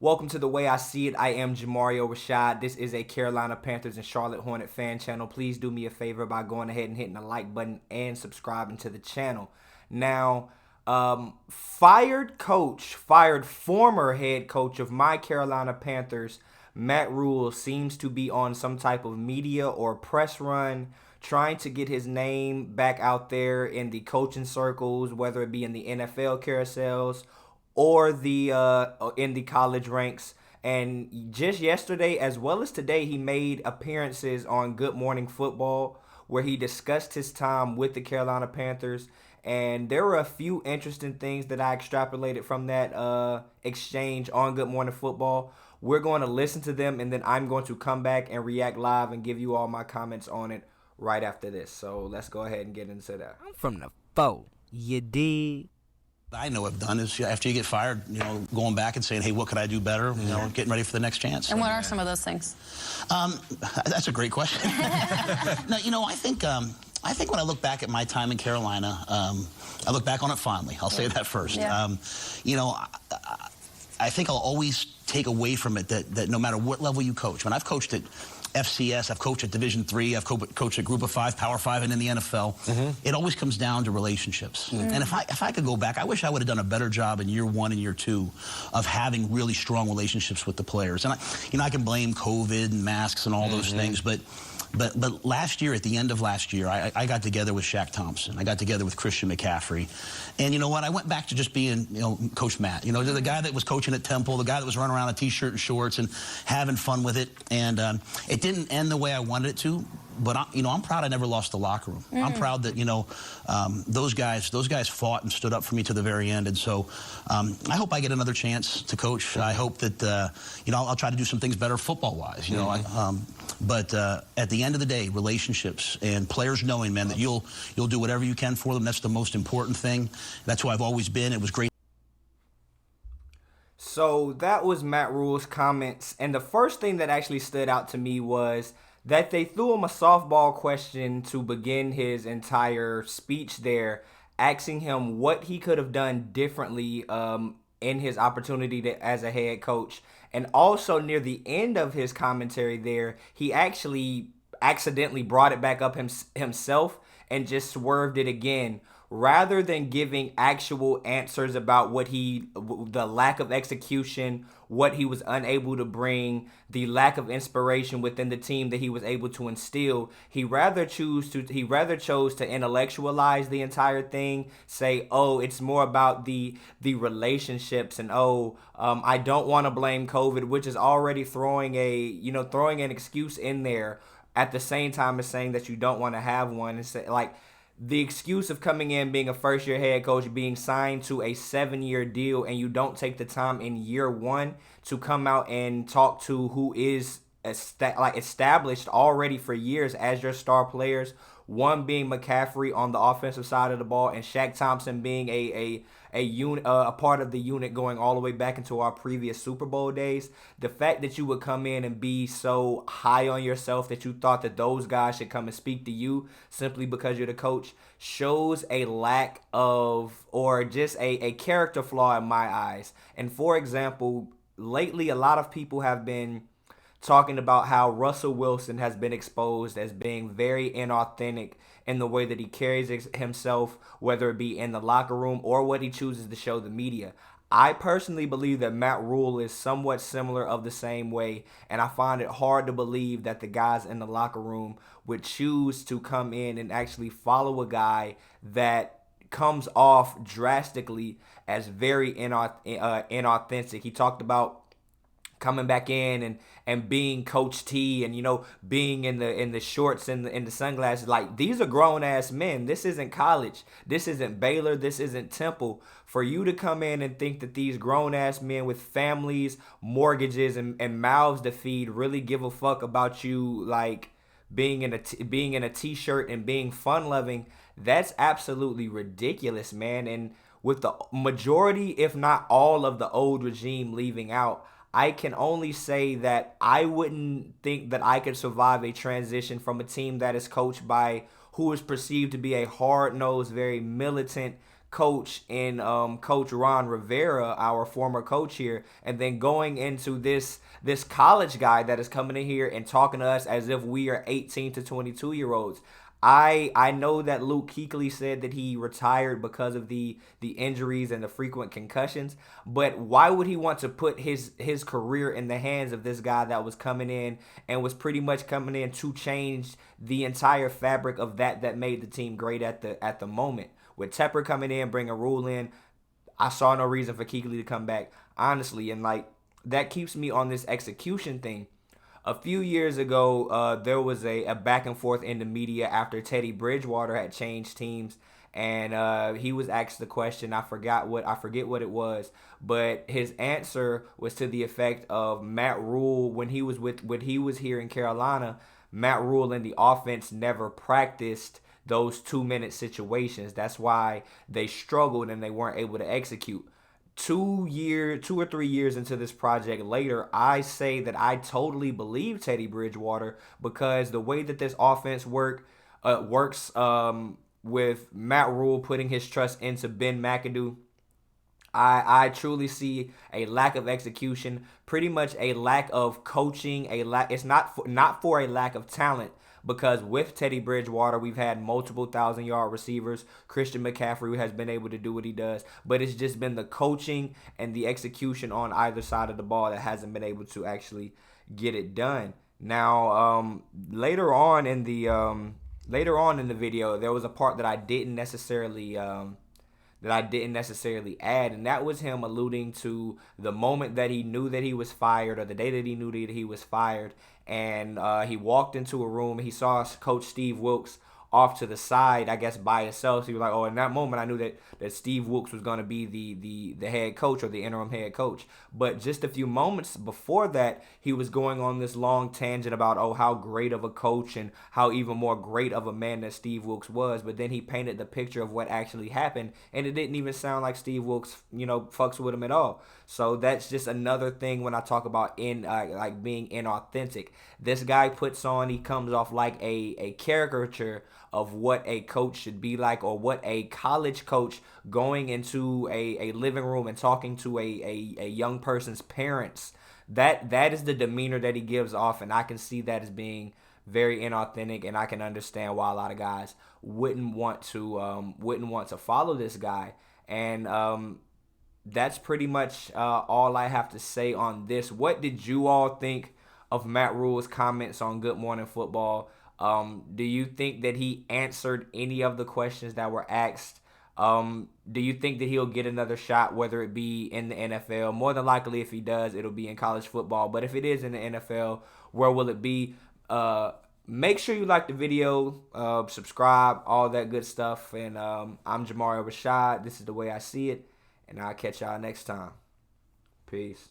Welcome to The Way I See It. I am Jamario Rashad. This is a Carolina Panthers and Charlotte Hornet fan channel. Please do me a favor by going ahead and hitting the like button and subscribing to the channel. Now, fired former head coach of my Carolina Panthers, Matt Rhule, seems to be on some type of media or press run trying to get his name back out there in the coaching circles, whether it be in the NFL carousels or the in the college ranks. And just yesterday, as well as today, he made appearances on Good Morning Football, where he discussed his time with the Carolina Panthers. And there were a few interesting things that I extrapolated from that exchange on Good Morning Football. We're going to listen to them, and then I'm going to come back and react live and give you all my comments on it right after this. So let's go ahead and get into that. I'm from the foe. You dig? I know I've done is after you get fired, going back and saying, hey, what could I do better? Getting ready for the next chance. And what are some of those things? That's a great question. No, I think when I look back at my time in Carolina, I look back on it fondly. I'll say that first. Yeah. I think I'll always take away from it that no matter what level you coach, when I've coached at FCS, I've coached at Division III, I've coached at Group of 5, Power 5, and in the NFL. It always comes down to relationships. And if I could go back, I wish I would have done a better job in year 1 and year 2 of having really strong relationships with the players. And I can blame COVID and masks and all those things, but last year, at the end of last year, I got together with Shaq Thompson. I got together with Christian McCaffrey. And you know what? I went back to just being, Coach Matt. The guy that was coaching at Temple, the guy that was running around in T-shirt and shorts and having fun with it. And it didn't end the way I wanted it to. But I'm proud I never lost the locker room. I'm proud that those guys fought and stood up for me to the very end. And so I hope I get another chance to coach. I hope that I'll try to do some things better football-wise. But at the end of the day, relationships and players knowing, man, that you'll do whatever you can for them. That's the most important thing. That's who I've always been. It was great. So that was Matt Rhule's comments, and the first thing that actually stood out to me was that they threw him a softball question to begin his entire speech there, asking him what he could have done differently in his opportunity as a head coach. And also near the end of his commentary there, he actually accidentally brought it back up himself and just swerved it again, rather than giving actual answers about the lack of execution, what he was unable to bring, the lack of inspiration within the team that he was able to instill. He rather chose to intellectualize the entire thing, say, oh, it's more about the relationships, and I don't want to blame COVID, which is already throwing an excuse in there at the same time as saying that you don't want to have one, and say, like, the excuse of coming in, being a first-year head coach, being signed to a 7-year deal, and you don't take the time in year 1 to come out and talk to who is established already for years as your star players. One being McCaffrey on the offensive side of the ball, and Shaq Thompson being a part of the unit going all the way back into our previous Super Bowl days. The fact that you would come in and be so high on yourself that you thought that those guys should come and speak to you simply because you're the coach shows a lack of, or just a character flaw in my eyes. And for example, lately a lot of people have been talking about how Russell Wilson has been exposed as being very inauthentic in the way that he carries himself, whether it be in the locker room or what he chooses to show the media. I personally believe that Matt Rhule is somewhat similar of the same way, and I find it hard to believe that the guys in the locker room would choose to come in and actually follow a guy that comes off drastically as very inauthentic. He talked about coming back in and being Coach T, and being in the shorts and in the sunglasses. Like, these are grown ass men. This isn't college. This isn't Baylor. This isn't Temple. For you to come in and think that these grown ass men with families, mortgages, and mouths to feed really give a fuck about you, like being in a t-shirt and being fun loving, that's absolutely ridiculous, man. And with the majority, if not all, of the old regime leaving out, I can only say that I wouldn't think that I could survive a transition from a team that is coached by who is perceived to be a hard-nosed, very militant coach in Coach Ron Rivera, our former coach here, and then going into this college guy that is coming in here and talking to us as if we are 18 to 22-year-olds. I know that Luke Kuechly said that he retired because of the injuries and the frequent concussions, but why would he want to put his career in the hands of this guy that was coming in and was pretty much coming in to change the entire fabric of that made the team great at the moment? With Tepper coming in, bringing Rhule in, I saw no reason for Kuechly to come back, honestly, and like that keeps me on this execution thing. A few years ago, there was a back and forth in the media after Teddy Bridgewater had changed teams, and he was asked the question. I forget what it was, but his answer was to the effect of Matt Rhule when he was here in Carolina. Matt Rhule and the offense never practiced those 2-minute situations. That's why they struggled and they weren't able to execute. 2 or 3 years into this project later, I say that I totally believe Teddy Bridgewater because the way that this offense works with Matt Rhule putting his trust into Ben McAdoo, I truly see a lack of execution, pretty much a lack of coaching, it's not for a lack of talent, because with Teddy Bridgewater, we've had multiple 1,000-yard receivers. Christian McCaffrey who has been able to do what he does, but it's just been the coaching and the execution on either side of the ball that hasn't been able to actually get it done. Now, later on in the video, there was a part that I didn't necessarily add, and that was him alluding to the moment that he knew that he was fired, or the day that he knew that he was fired, and he walked into a room. He saw Coach Steve Wilks off to the side, I guess by himself. So he was like, oh, in that moment, I knew that Steve Wilks was going to be the head coach or the interim head coach. But just a few moments before that, he was going on this long tangent about, oh, how great of a coach and how even more great of a man that Steve Wilks was. But then he painted the picture of what actually happened, and it didn't even sound like Steve Wilks, fucks with him at all. So that's just another thing when I talk about being inauthentic. This guy he comes off like a caricature of what a coach should be like, or what a college coach going into a living room and talking to a young person's parents. That is the demeanor that he gives off, and I can see that as being very inauthentic, and I can understand why a lot of guys wouldn't want to follow this guy. And that's pretty much all I have to say on this. What did you all think of Matt Rhule's comments on Good Morning Football? Do you think that he answered any of the questions that were asked? Do you think that he'll get another shot, whether it be in the NFL? More than likely, if he does, it'll be in college football. But if it is in the NFL, where will it be? Make sure you like the video, subscribe, all that good stuff. And I'm Jamario Rashad. This is the way I see it. And I'll catch y'all next time. Peace.